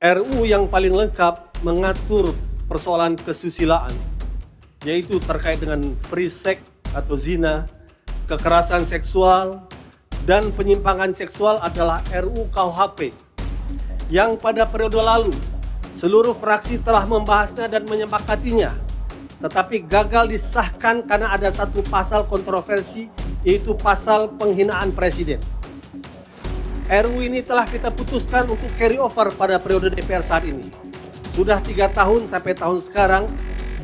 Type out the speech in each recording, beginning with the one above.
RUU yang paling lengkap mengatur persoalan kesusilaan, yaitu terkait dengan free sex atau zina, kekerasan seksual, dan penyimpangan seksual adalah RUU KUHP, yang pada periode lalu seluruh fraksi telah membahasnya dan menyepakatinya, tetapi gagal disahkan karena ada satu pasal kontroversi, yaitu pasal penghinaan presiden. RUU ini telah kita putuskan untuk carry over pada periode DPR saat ini. Sudah 3 tahun sampai tahun sekarang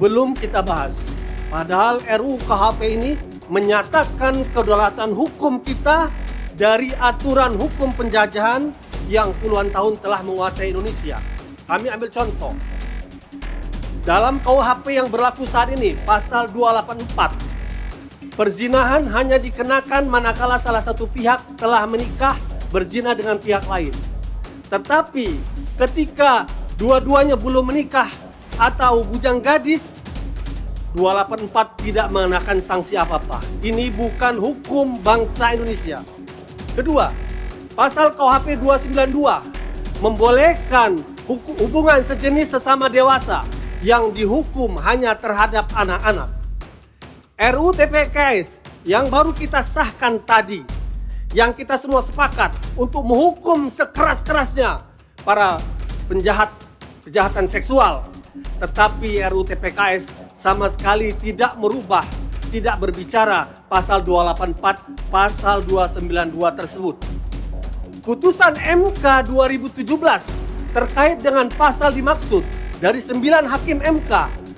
belum kita bahas. Padahal RUU KUHP ini menyatakan kedaulatan hukum kita dari aturan hukum penjajahan yang puluhan tahun telah menguasai Indonesia. Kami ambil contoh. Dalam KUHP yang berlaku saat ini, pasal 284, perzinahan hanya dikenakan manakala salah satu pihak telah menikah berzina dengan pihak lain. Tetapi ketika dua-duanya belum menikah atau bujang gadis, 284 tidak mengenakan sanksi apa-apa. Ini bukan hukum bangsa Indonesia. Kedua, pasal KUHP 292 membolehkan hubungan sejenis sesama dewasa yang dihukum hanya terhadap anak-anak. RUU TPKS yang baru kita sahkan tadi, yang kita semua sepakat untuk menghukum sekeras-kerasnya para penjahat kejahatan seksual. Tetapi RUU TPKS sama sekali tidak merubah, tidak berbicara pasal 284, pasal 292 tersebut. Putusan MK 2017 terkait dengan pasal dimaksud, dari 9 hakim MK,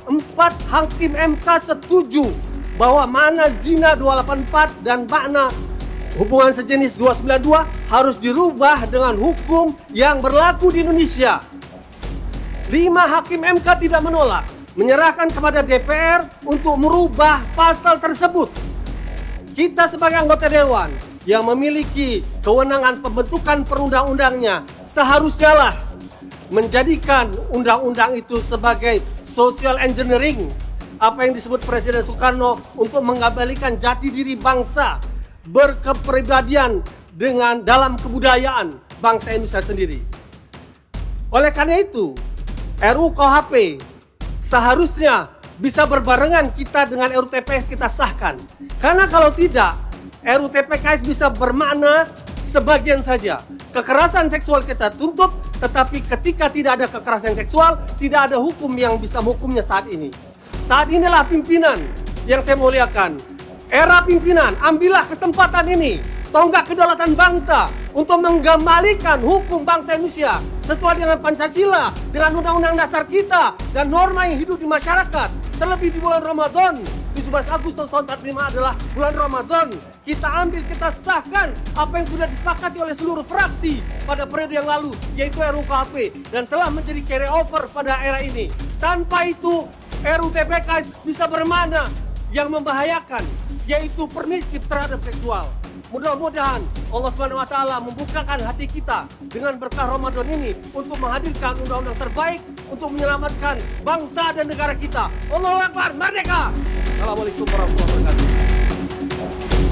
4 hakim MK setuju bahwa makna zina 284 dan makna hubungan sejenis 292 harus dirubah dengan hukum yang berlaku di Indonesia. 5 hakim MK tidak menolak, menyerahkan kepada DPR untuk merubah pasal tersebut. Kita sebagai anggota Dewan yang memiliki kewenangan pembentukan perundang-undangnya seharusnya lah menjadikan undang-undang itu sebagai social engineering, apa yang disebut Presiden Soekarno, untuk mengembalikan jati diri bangsa, berkepribadian dengan dalam kebudayaan bangsa Indonesia sendiri. Oleh karena itu, RUU KUHP seharusnya bisa berbarengan kita dengan RUU TPS kita sahkan. Karena kalau tidak, RUU TPKS bisa bermakna sebagian saja. Kekerasan seksual kita tuntut, tetapi ketika tidak ada kekerasan seksual, tidak ada hukum yang bisa menghukumnya saat ini. Saat inilah pimpinan yang saya muliakan. Era pimpinan, ambillah kesempatan ini, tonggak kedaulatan bangsa untuk mengembalikan hukum bangsa Indonesia sesuai dengan Pancasila, dengan Undang-Undang Dasar kita, dan norma yang hidup di masyarakat. Terlebih di bulan Ramadan, 17 Agustus tahun 45 adalah bulan Ramadan. Kita ambil, kita sahkan apa yang sudah disepakati oleh seluruh fraksi pada periode yang lalu, yaitu RUU KUHP, dan telah menjadi carry over pada era ini. Tanpa itu, RUU TPKS bisa bermakna yang membahayakan, yaitu permisif terhadap seksual. Mudah-mudahan Allah SWT membukakan hati kita dengan berkah Ramadan ini untuk menghadirkan undang-undang terbaik untuk menyelamatkan bangsa dan negara kita. Allahu Akbar, merdeka! Assalamualaikum warahmatullahi wabarakatuh.